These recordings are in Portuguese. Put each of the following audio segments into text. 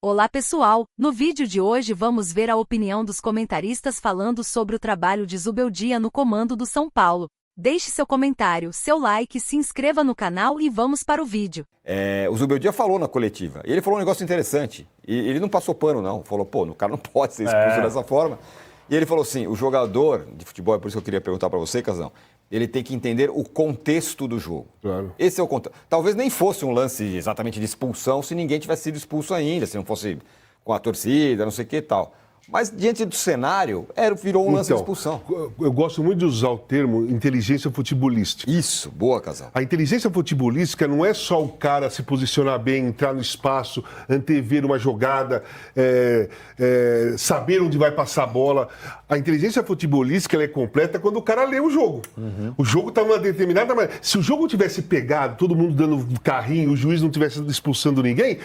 Olá pessoal, no vídeo de hoje vamos ver a opinião dos comentaristas falando sobre o trabalho de Zubeldia no comando do São Paulo. Deixe seu comentário, seu like, se inscreva no canal e vamos para o vídeo. O Zubeldia falou na coletiva, e ele falou um negócio interessante, e ele não passou pano não, falou, o cara não pode ser expulso dessa forma. E ele falou assim, o jogador de futebol, é por isso que eu queria perguntar para você, Casão, ele tem que entender o contexto do jogo. Claro. Esse é o contexto. Talvez nem fosse um lance exatamente de expulsão se ninguém tivesse sido expulso ainda, se não fosse com a torcida, não sei o que e tal. Mas diante do cenário, virou um lance de expulsão. Eu gosto muito de usar o termo inteligência futebolística. Isso, boa, Casão. A inteligência futebolística não é só o cara se posicionar bem, entrar no espaço, antever uma jogada, saber onde vai passar a bola. A inteligência futebolística ela é completa quando o cara lê o jogo. O jogo está numa determinada maneira. Se o jogo tivesse pegado, todo mundo dando carrinho, o juiz não tivesse expulsando ninguém,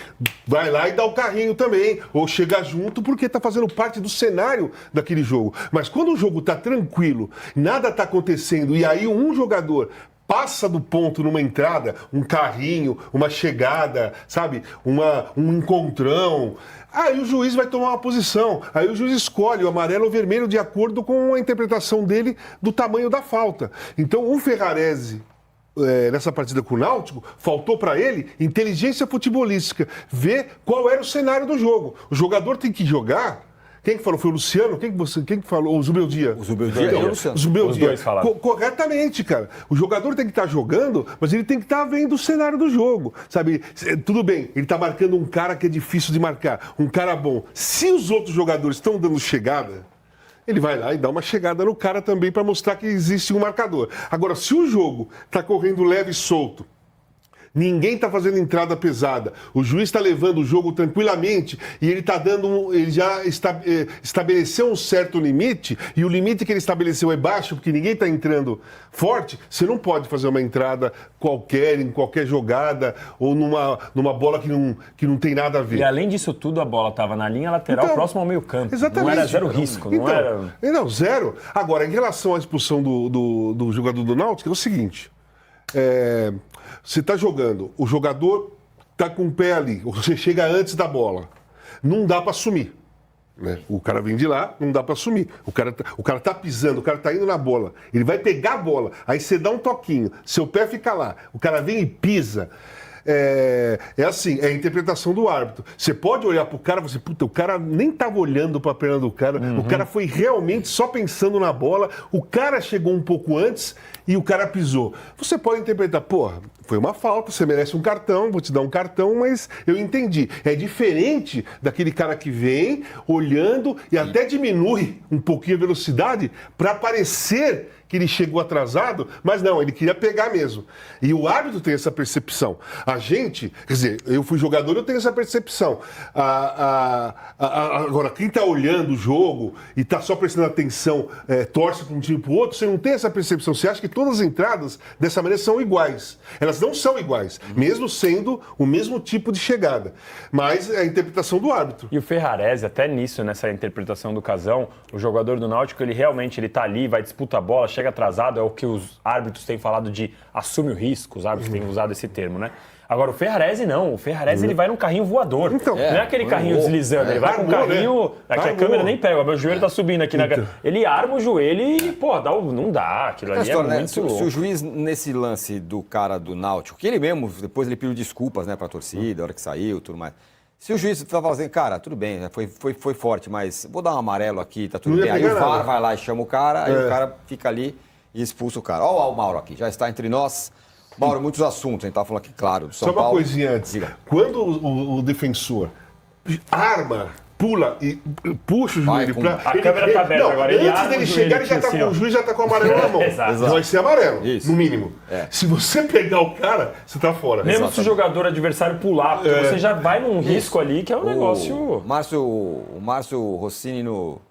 vai lá e dá o carrinho também. Ou chega junto porque está fazendo parte do cenário daquele jogo. Mas quando o jogo está tranquilo, nada está acontecendo, e aí um jogador passa do ponto numa entrada, um carrinho, uma chegada, sabe? Um encontrão. Aí o juiz vai tomar uma posição. Aí o juiz escolhe o amarelo ou o vermelho de acordo com a interpretação dele do tamanho da falta. Então o Ferrarese, nessa partida com o Náutico, faltou para ele inteligência futebolística, ver qual era o cenário do jogo. O jogador tem que jogar. Quem que falou? Foi o Luciano? Quem que falou? O Zubeldia. O Zubeldia e o Luciano. Os dois falaram. Corretamente, cara. O jogador tem que estar jogando, mas ele tem que estar vendo o cenário do jogo, sabe? Tudo bem, ele está marcando um cara que é difícil de marcar, um cara bom. Se os outros jogadores estão dando chegada, ele vai lá e dá uma chegada no cara também para mostrar que existe um marcador. Agora, se o jogo está correndo leve e solto, ninguém está fazendo entrada pesada, o juiz está levando o jogo tranquilamente e ele está ele já estabeleceu um certo limite, e o limite que ele estabeleceu é baixo porque ninguém está entrando forte, você não pode fazer uma entrada qualquer, em qualquer jogada, ou numa bola que não tem nada a ver. E além disso tudo, a bola estava na linha lateral, próximo ao meio campo. Exatamente. Não era zero risco, não era... Não, zero. Agora, em relação à expulsão do jogador do Náutico, é o seguinte... Você está jogando, o jogador está com o pé ali, você chega antes da bola, não dá para assumir. Né? O cara vem de lá, não dá para assumir. O cara tá pisando, o cara tá indo na bola, ele vai pegar a bola, aí você dá um toquinho, seu pé fica lá, o cara vem e pisa. Assim, é a interpretação do árbitro. Você pode olhar pro cara e falar assim, o cara nem tava olhando pra perna do cara, o cara foi realmente só pensando na bola, o cara chegou um pouco antes e o cara pisou. Você pode interpretar, foi uma falta, você merece um cartão, vou te dar um cartão, mas eu entendi. É diferente daquele cara que vem olhando e até diminui um pouquinho a velocidade para parecer que ele chegou atrasado, mas não, ele queria pegar mesmo. E o árbitro tem essa percepção. A gente, quer dizer, eu fui jogador, eu tenho essa percepção. Agora, quem está olhando o jogo e está só prestando atenção, torce para um time para o outro, você não tem essa percepção. Você acha que todas as entradas, dessa maneira, são iguais. Elas não são iguais, mesmo sendo o mesmo tipo de chegada. Mas é a interpretação do árbitro. E o Ferrarese, até nisso, nessa interpretação do Casão, o jogador do Náutico, ele realmente está ali, vai disputar a bola, chega atrasado, é o que os árbitros têm falado de assume o risco, os árbitros têm usado esse termo, né? Agora, o Ferrarese não. O Ferrarese ele vai num carrinho voador. Então, não é aquele carrinho deslizando. Ele vai com um carrinho... Aqui a câmera nem pega. O meu joelho tá subindo aqui na cara. Ele arma o joelho e, não dá. Aquilo ali é muito se o juiz, nesse lance do cara do Náutico, que ele mesmo, depois ele pediu desculpas, né, pra torcida, a hora que saiu, tudo mais. Se o juiz tava fazendo, cara, tudo bem, foi forte, mas vou dar um amarelo aqui, tá tudo bem. Aí o VAR vai lá e chama o cara, aí o cara fica ali e expulsa o cara. Ó o Mauro aqui, já está entre nós. Mauro, muitos assuntos, a gente estava falando aqui, claro, do São Paulo. Só uma coisinha antes. Diga. Quando o defensor arma, pula e puxa o joelho pra... A câmera tá aberta agora. Antes dele chegar, ele já tá com o juiz já tá com o amarelo na mão. Exato. Vai ser amarelo, Isso. no mínimo. Se você pegar o cara, você tá fora. Mesmo se o jogador adversário pular, porque você já vai num risco ali, que é um negócio... O Márcio Rossini no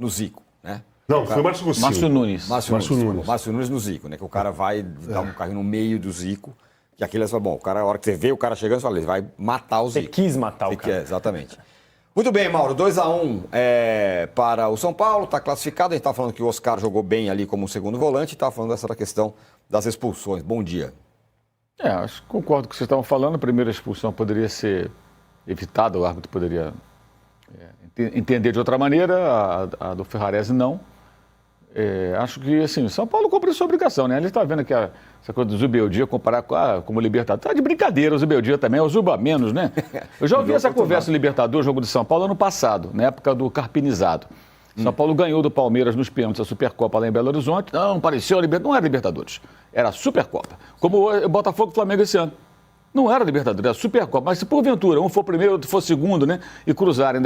Zico, né? Não, foi o Márcio Rossini. Márcio Nunes. Márcio Nunes no Zico, né? Que o cara vai dar um carrinho no meio do Zico. Que aquilo é só bom. O cara, a hora que você vê o cara chegando, você fala, ele vai matar o Zico. Você quis matar o cara. Exatamente. Muito bem, Mauro. 2-1 para o São Paulo. Está classificado. A gente está falando que o Oscar jogou bem ali como segundo volante. E está falando dessa questão das expulsões. Bom dia. Acho que concordo com o que vocês estavam falando. A primeira expulsão poderia ser evitado, o árbitro poderia entender de outra maneira, a do Ferrarese não. Acho que, assim, o São Paulo cumpriu sua obrigação, né? Ele está vendo que essa coisa do Zubeldia comparar como Libertadores. Tá de brincadeira o Zubeldia também, é o Zuba menos, né? Eu já ouvi essa conversa no Libertadores, jogo de São Paulo, ano passado, na época do Carpinizado. São Paulo ganhou do Palmeiras nos pênaltis a Supercopa lá em Belo Horizonte. Não parecia a Libertadores, não era Libertadores, era a Supercopa. Como o Botafogo e o Flamengo esse ano. Não era Libertadores, era Supercopa. Mas se porventura um for primeiro, outro for segundo, né? E cruzarem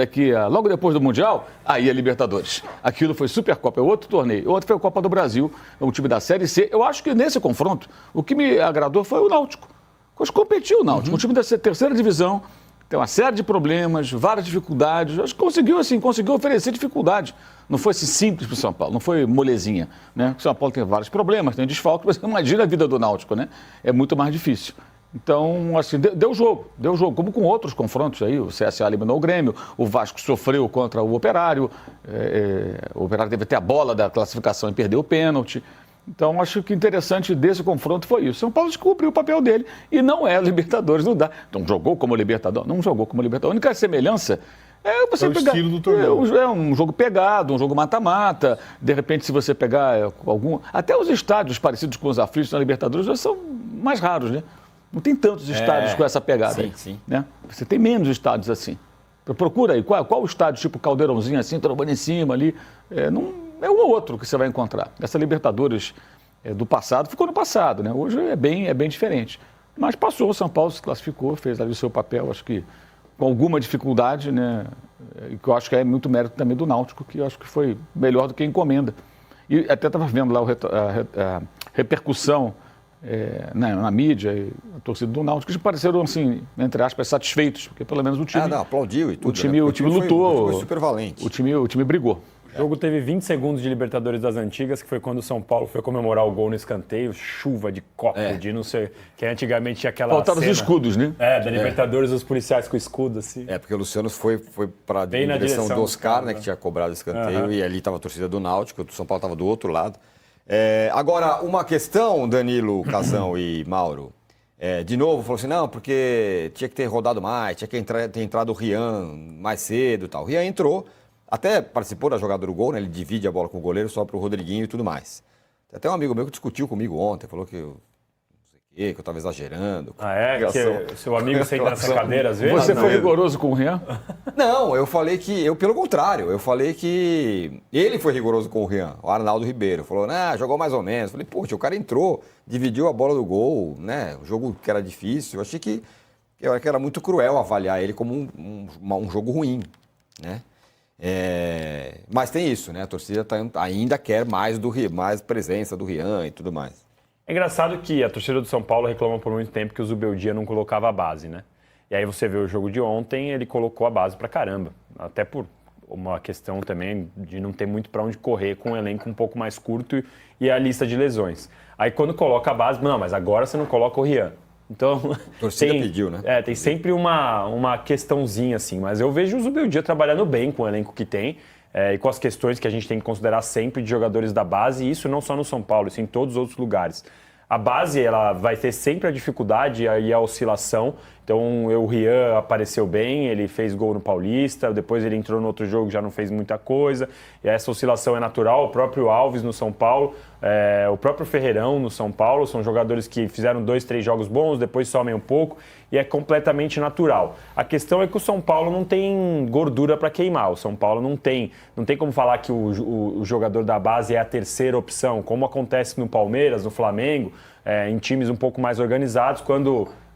logo depois do Mundial, aí é Libertadores. Aquilo foi Supercopa, é outro torneio. Outro foi a Copa do Brasil, é um time da Série C. Eu acho que nesse confronto, o que me agradou foi o Náutico. Pois competiu o Náutico, um time da terceira divisão, tem uma série de problemas, várias dificuldades. Acho que conseguiu oferecer dificuldade. Não foi assim simples para o São Paulo, não foi molezinha, né? O São Paulo tem vários problemas, tem desfalque, mas imagina a vida do Náutico, né? É muito mais difícil. Então, assim, deu jogo, como com outros confrontos aí, o CSA eliminou o Grêmio, o Vasco sofreu contra o Operário, o Operário teve até a bola da classificação e perdeu o pênalti. Então, acho que interessante desse confronto foi isso. São Paulo descobriu o papel dele e não é Libertadores, não dá. Então, jogou como Libertadores? Não jogou como Libertadores. A única semelhança é você pegar... estilo do torneio. É um jogo pegado, um jogo mata-mata. De repente, se você pegar algum... Até os estádios parecidos com os aflitos na Libertadores já são mais raros, né? Não tem tantos estádios com essa pegada. Sim, aí, sim. Né? Você tem menos estádios assim. Procura aí, qual o estádio tipo Caldeirãozinho assim, trombando em cima ali. É um ou outro que você vai encontrar. Essa Libertadores do passado ficou no passado, né? Hoje é bem diferente. Mas passou, o São Paulo se classificou, fez ali o seu papel, acho que com alguma dificuldade, né? E que eu acho que é muito mérito também do Náutico, que eu acho que foi melhor do que a Encomenda. E até estava vendo lá a repercussão na mídia e a torcida do Náutico, que pareceram, assim, entre aspas, satisfeitos, porque pelo menos o time... aplaudiu e tudo. O time lutou. Foi super valente. O time brigou. O jogo teve 20 segundos de Libertadores das Antigas, que foi quando o São Paulo foi comemorar o gol no escanteio, chuva de copo, de não sei... Que antigamente tinha aquela Faltavam os escudos, né? Da Libertadores, os policiais com escudo, assim. Porque o Luciano foi para a direção do Oscar, né, que tinha cobrado o escanteio, e ali estava a torcida do Náutico, o São Paulo estava do outro lado. Agora, uma questão, Danilo, Casão e Mauro. De novo, falou assim, não, porque tinha que ter rodado mais, tinha que ter entrado o Rian mais cedo e tal. O Rian entrou, até participou da jogada do gol, né? Ele divide a bola com o goleiro só para o Rodriguinho e tudo mais. Tem até um amigo meu que discutiu comigo ontem, falou que eu que eu estava exagerando. Que seu amigo senta nessa cadeira às vezes? Você foi rigoroso com o Rian? Não, eu falei que... pelo contrário, eu falei que ele foi rigoroso com o Rian, o Arnaldo Ribeiro. Falou, jogou mais ou menos. Falei, poxa, o cara entrou, dividiu a bola do gol, né? O jogo que era difícil. Eu achei que era muito cruel avaliar ele como um jogo ruim, né? Mas tem isso, né? A torcida ainda quer mais presença do Rian e tudo mais. É engraçado que a torcida do São Paulo reclama por muito tempo que o Zubeldia não colocava a base, né? E aí você vê o jogo de ontem, ele colocou a base pra caramba. Até por uma questão também de não ter muito pra onde correr com um elenco um pouco mais curto e a lista de lesões. Aí quando coloca a base, não, mas agora você não coloca o Rian. Então, a torcida pediu, né? Tem sempre uma questãozinha assim, mas eu vejo o Zubeldia trabalhando bem com o elenco que tem. E com as questões que a gente tem que considerar sempre de jogadores da base, e isso não só no São Paulo, isso em todos os outros lugares. A base, ela vai ter sempre a dificuldade e a oscilação. Então, o Rian apareceu bem, ele fez gol no Paulista, depois ele entrou no outro jogo, já não fez muita coisa. E essa oscilação é natural. O próprio Alves no São Paulo, o próprio Ferreirão no São Paulo, são jogadores que fizeram 2, 3 jogos bons, depois somem um pouco, e é completamente natural. A questão é que o São Paulo não tem gordura para queimar. O São Paulo não tem como falar que o jogador da base é a terceira opção, como acontece no Palmeiras, no Flamengo, em times um pouco mais organizados,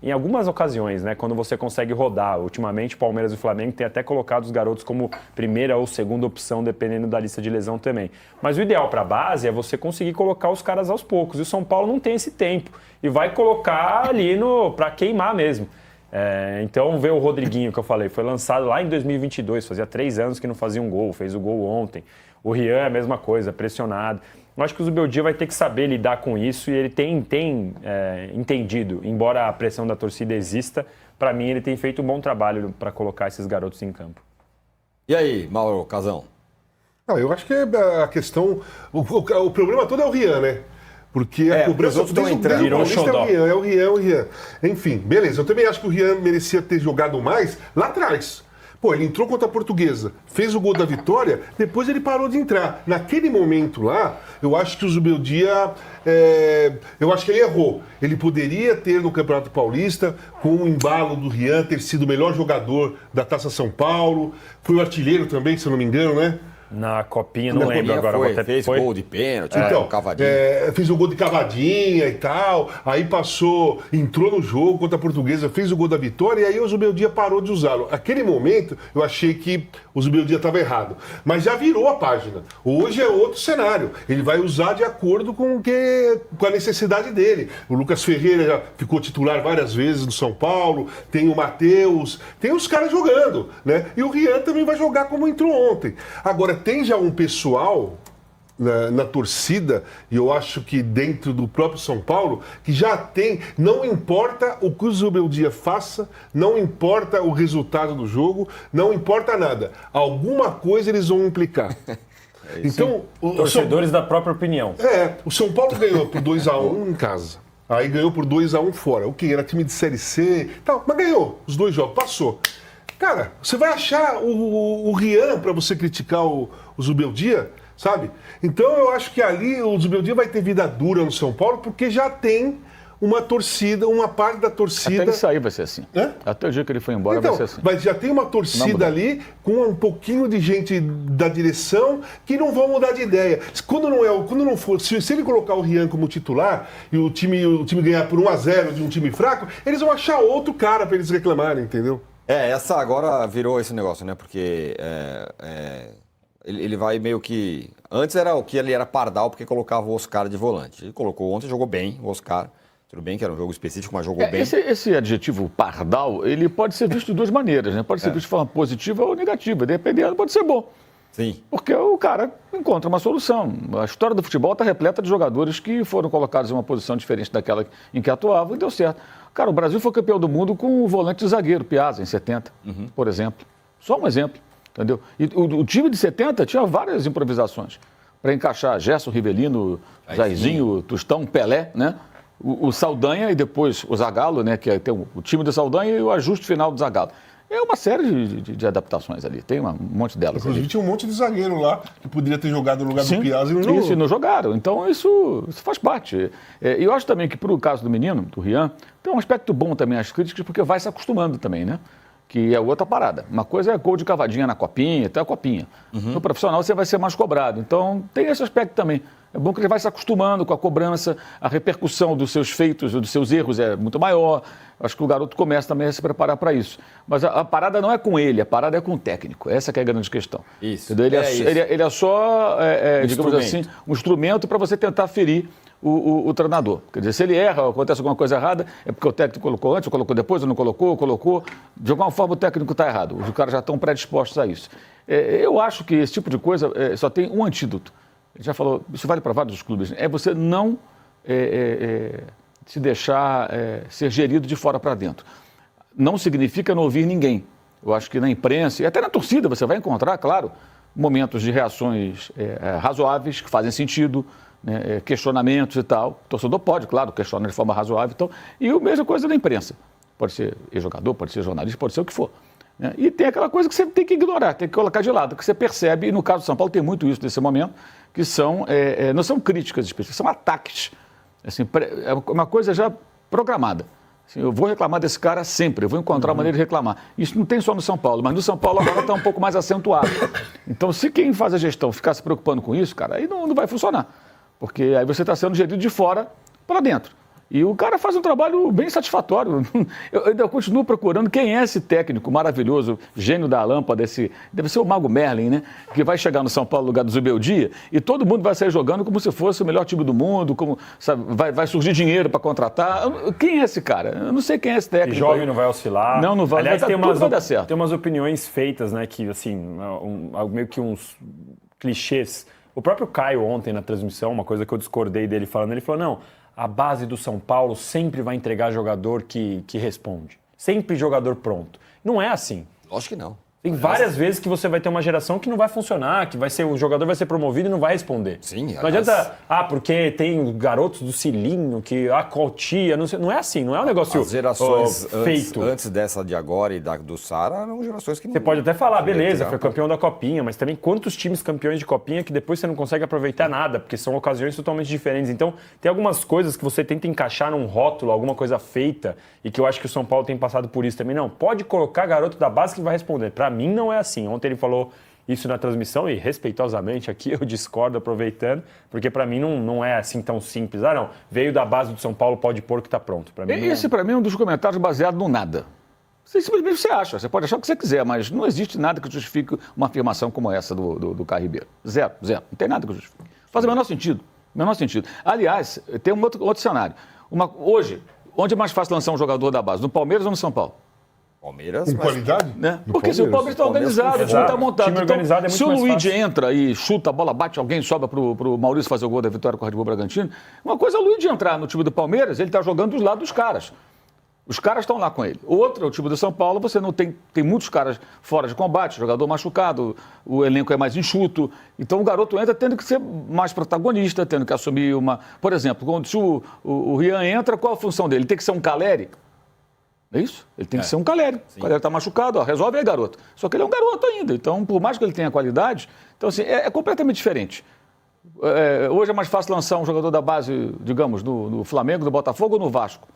em algumas ocasiões, né, quando você consegue rodar. Ultimamente, o Palmeiras e o Flamengo têm até colocado os garotos como primeira ou segunda opção, dependendo da lista de lesão também. Mas o ideal para a base é você conseguir colocar os caras aos poucos. E o São Paulo não tem esse tempo. E vai colocar ali para queimar mesmo. Então, ver o Rodriguinho, que eu falei, foi lançado lá em 2022, fazia 3 anos que não fazia um gol, fez o gol ontem. O Rian é a mesma coisa, pressionado. Eu acho que o Zubeldia vai ter que saber lidar com isso, e ele tem entendido, embora a pressão da torcida exista, para mim ele tem feito um bom trabalho para colocar esses garotos em campo. E aí, Mauro, Casão? Eu acho que a questão... O problema todo é o Rian, né? Porque a cobrança os outros estão entrando. Virou xodó. é o Rian. Enfim, beleza. Eu também acho que o Rian merecia ter jogado mais lá atrás. Pô, ele entrou contra a Portuguesa, fez o gol da vitória, depois ele parou de entrar. Naquele momento lá, eu acho que o Zubeldia, eu acho que ele errou. Ele poderia ter no Campeonato Paulista, com o embalo do Rian, ter sido o melhor jogador da Taça São Paulo. Foi o artilheiro também, se eu não me engano, né? Na Copinha, não lembro agora. Fez gol de pênalti, Então, cavadinha. fez o gol de cavadinha e tal, aí passou, entrou no jogo contra a Portuguesa, fez o gol da vitória e aí o Zubeldia parou de usá-lo. Aquele momento, eu achei que o Zubeldia estava errado. Mas já virou a página. Hoje é outro cenário. Ele vai usar de acordo com a necessidade dele. O Lucas Ferreira já ficou titular várias vezes no São Paulo, tem o Matheus, tem os caras jogando, né? E o Rian também vai jogar como entrou ontem. Agora, tem já um pessoal na torcida, e eu acho que dentro do próprio São Paulo, que já tem, não importa o que o Zubeldia faça, não importa o resultado do jogo, não importa nada. Alguma coisa eles vão implicar. Então, Torcedores da própria opinião. o São Paulo ganhou por 2-1 em casa. Aí ganhou por 2-1 fora. O que? Era time de Série C e tal, mas ganhou os 2 jogos, passou. Cara, você vai achar o Rian para você criticar o Zubeldia, sabe? Então eu acho que ali o Zubeldia vai ter vida dura no São Paulo, porque já tem uma torcida, uma parte da torcida... Até ele sair vai ser assim. Até o dia que ele foi embora vai ser assim. Mas já tem uma torcida ali com um pouquinho de gente da direção que não vão mudar de ideia. Quando não for, se ele colocar o Rian como titular e o time ganhar por 1-0 de um time fraco, eles vão achar outro cara para eles reclamarem, entendeu? Essa agora virou esse negócio, né? Porque ele vai meio que... Antes era o que ele era pardal, porque colocava o Oscar de volante. Ele colocou ontem, jogou bem o Oscar. Tudo bem que era um jogo específico, mas jogou bem. Esse adjetivo pardal, ele pode ser visto de duas maneiras, né? Pode ser visto de forma positiva ou negativa. Dependendo, pode ser bom. Sim. Porque o cara encontra uma solução. A história do futebol está repleta de jogadores que foram colocados em uma posição diferente daquela em que atuavam e deu certo. Cara, o Brasil foi campeão do mundo com o volante de zagueiro, Piazza, em 70, por exemplo. Só um exemplo, entendeu? E o time de 70 tinha várias improvisações para encaixar Gerson, Rivelino, Jairzinho, Tostão, Pelé, né? O Saldanha e depois o Zagallo, né? Que tem o time do Saldanha e o ajuste final do Zagallo. É uma série de adaptações ali, tem um monte delas. Inclusive tinha um monte de zagueiro lá que poderia ter jogado no lugar do Piazza e não jogou. Isso, e não jogaram. Então isso faz parte. E eu acho também que para o caso do menino, do Rian, tem um aspecto bom também às críticas, porque vai se acostumando também, né? Que é outra parada. Uma coisa é gol de cavadinha na copinha, até a copinha. No profissional você vai ser mais cobrado. Então tem esse aspecto também. É bom que ele vai se acostumando com a cobrança, a repercussão dos seus feitos, dos seus erros é muito maior. Acho que o garoto começa também a se preparar para isso. Mas a parada não é com ele, a parada é com o técnico. Essa que é a grande questão. Isso. Ele é só, digamos assim, um instrumento para você tentar ferir o treinador. Quer dizer, se ele erra, acontece alguma coisa errada, é porque o técnico colocou antes, ou colocou depois, ou não colocou. De alguma forma o técnico está errado. Os caras já estão predispostos a isso. Eu acho que esse tipo de coisa só tem um antídoto. Ele já falou, isso vale para vários clubes, é você não se deixar ser gerido de fora para dentro. Não significa não ouvir ninguém. Eu acho que na imprensa e até na torcida você vai encontrar, claro, momentos de reações razoáveis, que fazem sentido, né, questionamentos e tal. O torcedor pode, claro, questionar de forma razoável. Então, e a mesma coisa da imprensa. Pode ser jogador, pode ser jornalista, pode ser o que for. Né? E tem aquela coisa que você tem que ignorar, tem que colocar de lado, que você percebe, e no caso do São Paulo tem muito isso nesse momento, que não são críticas específicas, são ataques. Assim, é uma coisa já programada. Assim, eu vou reclamar desse cara sempre, eu vou encontrar uma maneira de reclamar. Isso não tem só no São Paulo, mas no São Paulo agora está um pouco mais acentuado. Então, se quem faz a gestão ficar se preocupando com isso, cara, aí não vai funcionar. Porque aí você está sendo gerido de fora para dentro. E o cara faz um trabalho bem satisfatório. Eu ainda continuo procurando quem é esse técnico maravilhoso, gênio da lâmpada, deve ser o Mago Merlin, né? Que vai chegar no São Paulo no lugar do Zubeldia e todo mundo vai sair jogando como se fosse o melhor time do mundo, como, sabe, vai surgir dinheiro para contratar. Quem é esse cara? Eu não sei quem é esse técnico. E jovem não vai oscilar. Não vai. Aliás, vai dar certo. Tem umas opiniões feitas, né? Que, assim, meio que uns clichês. O próprio Caio ontem na transmissão, uma coisa que eu discordei dele falando, ele falou, não, a base do São Paulo sempre vai entregar jogador que responde. Sempre jogador pronto. Não é assim. Lógico que não. Tem várias vezes que você vai ter uma geração que não vai funcionar, o jogador vai ser promovido e não vai responder. Sim, não adianta, porque tem garotos do Cilinho, Cotia, não é assim, não é um negócio As gerações feito. Antes dessa de agora e do Sara, eram gerações que não... Você pode até falar, beleza, foi campeão da Copinha, mas também quantos times campeões de Copinha que depois você não consegue aproveitar nada, porque são ocasiões totalmente diferentes. Então, tem algumas coisas que você tenta encaixar num rótulo, alguma coisa feita, e que eu acho que o São Paulo tem passado por isso também. Não, pode colocar garoto da base que vai responder. Pra mim não é assim. Ontem ele falou isso na transmissão e respeitosamente aqui eu discordo aproveitando, porque pra mim não é assim tão simples. Não, veio da base do São Paulo, pode pôr que tá pronto. Pra mim, Esse pra mim é um dos comentários baseado no nada. Simplesmente você acha, você pode achar o que você quiser, mas não existe nada que justifique uma afirmação como essa do Caio Ribeiro. Zero. Não tem nada que justifique. Faz o menor sentido. Aliás, tem um outro cenário. Hoje, onde é mais fácil lançar um jogador da base? No Palmeiras ou no São Paulo? Palmeiras, Com qualidade? Né? Porque se o Palmeiras está organizado, o time está montado. Time organizado é muito se o mais Luigi fácil. entra e chuta a bola, bate alguém, sobra para o Maurício fazer o gol da vitória com o Red Bull Bragantino, uma coisa é o Luigi entrar no time do Palmeiras, ele está jogando dos lados dos caras. Os caras estão lá com ele. Outra, o time do São Paulo, você não tem muitos caras fora de combate, jogador machucado, o elenco é mais enxuto. Então o garoto entra tendo que ser mais protagonista, tendo que assumir uma... Por exemplo, quando o Rian entra, qual a função dele? Ele tem que ser um Caleri? É isso? Ele tem que ser um Caleri. O Caleri está machucado, resolve aí, garoto. Só que ele é um garoto ainda. Então, por mais que ele tenha qualidade, então assim, é completamente diferente. Hoje é mais fácil lançar um jogador da base, digamos, do Flamengo, do Botafogo ou no Vasco?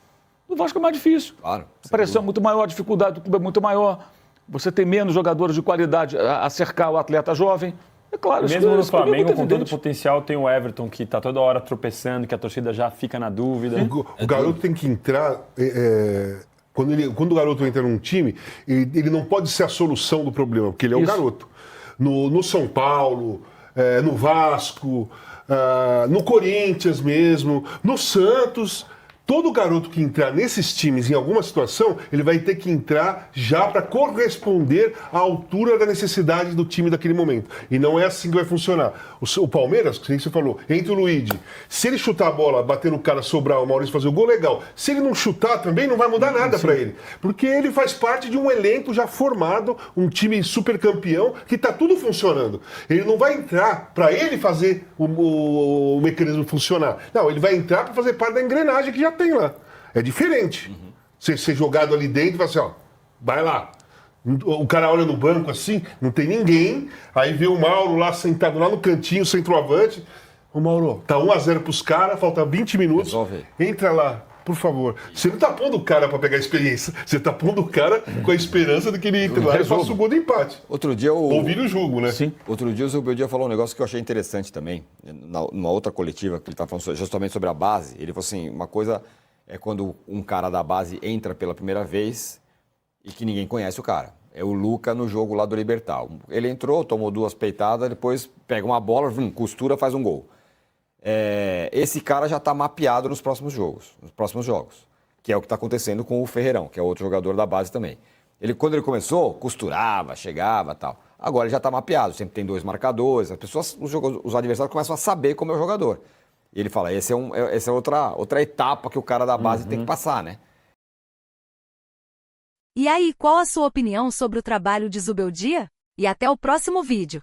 No Vasco é mais difícil. Claro. A pressão é muito maior, a dificuldade do clube é muito maior. Você tem menos jogadores de qualidade a cercar o atleta jovem. É claro, mesmo no Flamengo, com todo o evidente. potencial, tem o Everton, que está toda hora tropeçando, que a torcida já fica na dúvida. O garoto tem que entrar... Quando o garoto entra num time, ele não pode ser a solução do problema, porque ele é um garoto. No São Paulo, no Vasco, no Corinthians mesmo, no Santos... Todo garoto que entrar nesses times em alguma situação, ele vai ter que entrar já para corresponder à altura da necessidade do time daquele momento. E não é assim que vai funcionar. O Palmeiras, que você falou, entra o Luigi. Se ele chutar a bola, bater no cara, sobrar, o Maurício fazer o gol, legal. Se ele não chutar também, não vai mudar nada para ele. Porque ele faz parte de um elenco já formado, um time super campeão, que está tudo funcionando. Ele não vai entrar para ele fazer o mecanismo funcionar. Não, ele vai entrar para fazer parte da engrenagem que já tem lá. É diferente. Você ser jogado ali dentro e falar assim, ó, vai lá. O cara olha no banco assim, não tem ninguém, aí vê o Mauro lá sentado lá no cantinho, centroavante. Ô Mauro, tá 1-0 pros caras, falta 20 minutos. Resolve. Entra lá, por favor. Você não tá pondo o cara pra pegar a experiência, você tá pondo o cara com a esperança de que ele entre lá e faça o gol do empate. Outro dia Ou vira o jogo, né? Sim. Outro dia o Zubeldia falou um negócio que eu achei interessante também, numa outra coletiva, que ele estava falando justamente sobre a base. Ele falou assim, uma coisa é quando um cara da base entra pela primeira vez e que ninguém conhece o cara. É o Luca no jogo lá do Libertad. Ele entrou, tomou 2 peitadas, depois pega uma bola, costura, faz um gol. Esse cara já está mapeado nos próximos jogos, que é o que está acontecendo com o Ferreirão, que é outro jogador da base também. Quando ele começou, costurava, chegava e tal. Agora ele já está mapeado, sempre tem 2 marcadores, os adversários começam a saber como é o jogador. E ele fala, essa é outra etapa que o cara da base tem que passar, né? E aí, qual a sua opinião sobre o trabalho de Zubeldia? E até o próximo vídeo.